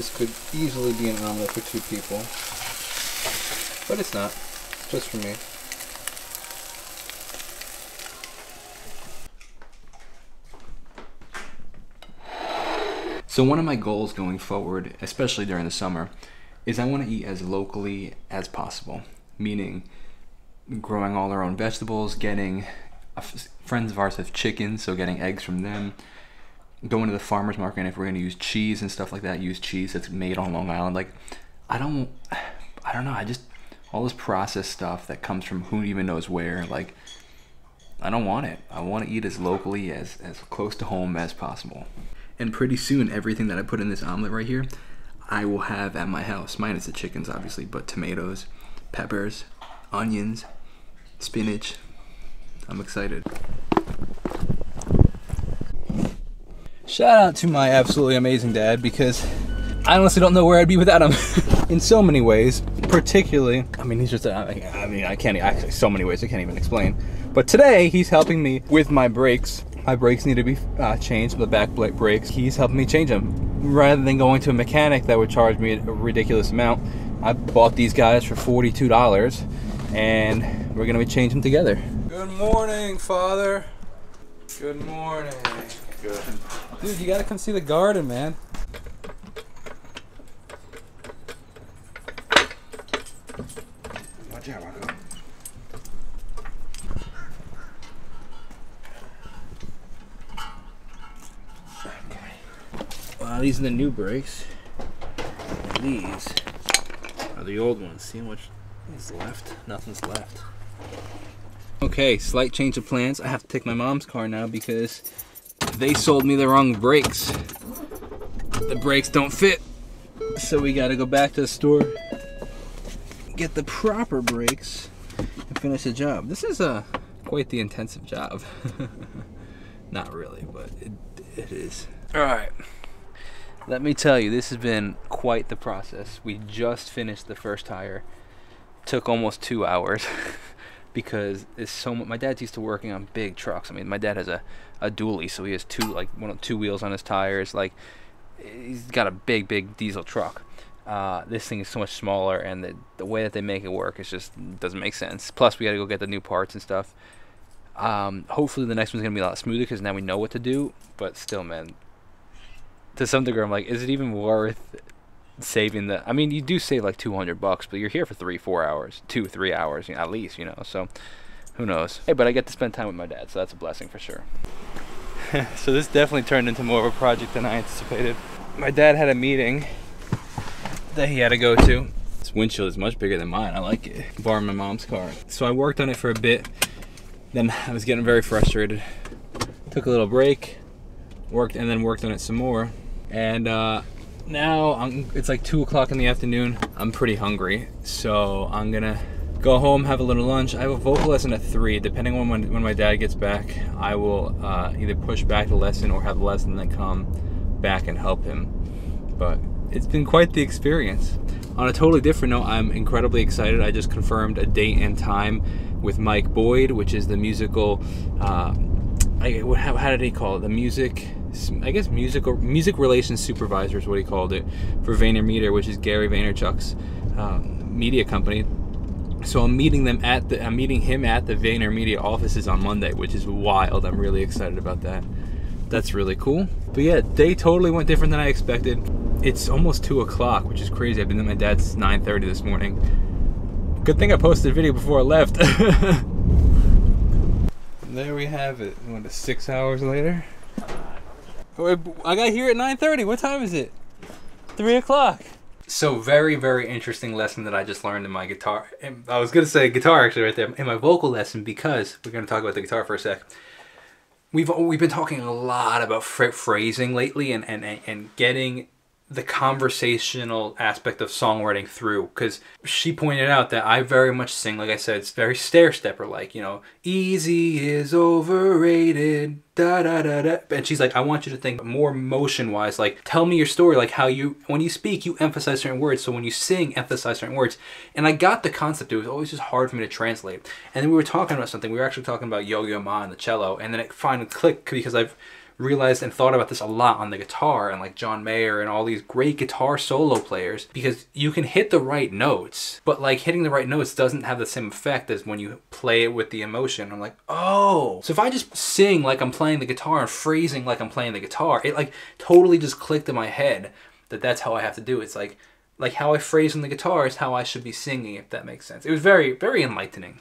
This could easily be an omelet for 2 people. But it's not. It's just for me. So one of my goals going forward, especially during the summer, is I want to eat as locally as possible. Meaning growing all our own vegetables, getting friends of ours have chickens, so getting eggs from them. Going to the farmer's market, and if we're going to use cheese and stuff like that, use cheese that's made on Long Island. Like, I don't know, I just, all this processed stuff that comes from who even knows where, like, I don't want it. I want to eat as locally, as close to home as possible. And pretty soon, everything that I put in this omelet right here, I will have at my house. Minus the chickens, obviously, but tomatoes, peppers, onions, spinach. I'm excited. Shout out to my absolutely amazing dad, because I honestly don't know where I'd be without him in so many ways. Particularly, I mean, he's just, I can't, actually, so many ways I can't even explain. But today, he's helping me with my brakes. My brakes need to be changed, the back brakes. He's helping me change them. Rather than going to a mechanic that would charge me a ridiculous amount, I bought these guys for $42, and we're gonna be changing them together. Good morning, Father. Good morning. Good. Dude, you gotta come see the garden, man. Watch out, Marco. Wow, these are the new brakes. And these are the old ones. See how much is left? Nothing's left. Okay, slight change of plans. I have to take my mom's car now because they sold me the wrong brakes. The brakes don't fit. So we gotta go back to the store, get the proper brakes, and finish the job. This is quite the intensive job. Not really, but it is. Alright. Let me tell you, this has been quite the process. We just finished the first tire. Took almost 2 hours because it's so much. My dad's used to working on big trucks. I mean, my dad has a dually, so he has two wheels on his tires. Like, he's got a big diesel truck. This thing is so much smaller, and the way that they make it work is just doesn't make sense. Plus, we got to go get the new parts and stuff. Hopefully, the next one's gonna be a lot smoother because now we know what to do. But still, man, to some degree, I'm like, is it even worth saving the? I mean, you do save like $200, but you're here for 3-4 hours, 2-3 hours, you know, at least, you know. So who knows? Hey, but I get to spend time with my dad, so that's a blessing for sure. So this definitely turned into more of a project than I anticipated. My dad had a meeting that he had to go to. This windshield is much bigger than mine. I like it. Borrowed my mom's car. So I worked on it for a bit. Then I was getting very frustrated. Took a little break, worked on it some more. And now it's like 2 o'clock in the afternoon. I'm pretty hungry, so I'm gonna go home, have a little lunch. I have a vocal lesson at 3. Depending on when my dad gets back, I will either push back the lesson or have the lesson and then come back and help him. But it's been quite the experience. On a totally different note, I'm incredibly excited. I just confirmed a date and time with Mike Boyd, which is the musical, how did he call it? The music relations supervisor is what he called it, for VaynerMedia, which is Gary Vaynerchuk's media company. So I'm meeting him at the VaynerMedia offices on Monday, which is wild. I'm really excited about that. That's really cool. But yeah, day totally went different than I expected. It's almost 2 o'clock, which is crazy. I've been at my dad's since 9:30 this morning. Good thing I posted a video before I left. There we have it. What, 6 hours later? I got here at 9:30. What time is it? 3 o'clock. So very, very interesting lesson that I just learned in my guitar. I was going to say guitar actually right there. In my vocal lesson, because we're going to talk about the guitar for a sec. We've been talking a lot about phrasing lately and getting the conversational aspect of songwriting through, because she pointed out that I very much sing, like I said, it's very stair-stepper like, you know, easy is overrated, da da da da. And she's like, I want you to think more motion-wise, like tell me your story, like how you, when you speak, you emphasize certain words, so when you sing, emphasize certain words. And I got the concept. It was always just hard for me to translate. And then we were talking about something. We were actually talking about Yo-Yo Ma and the cello, and then it finally clicked because I've realized and thought about this a lot on the guitar, and like John Mayer and all these great guitar solo players, because you can hit the right notes, but like hitting the right notes doesn't have the same effect as when you play it with the emotion. I'm like, oh, so if I just sing like I'm playing the guitar and phrasing like I'm playing the guitar, it like totally just clicked in my head that that's how I have to do it. It's like how I phrase on the guitar is how I should be singing, if that makes sense. It was very, very enlightening.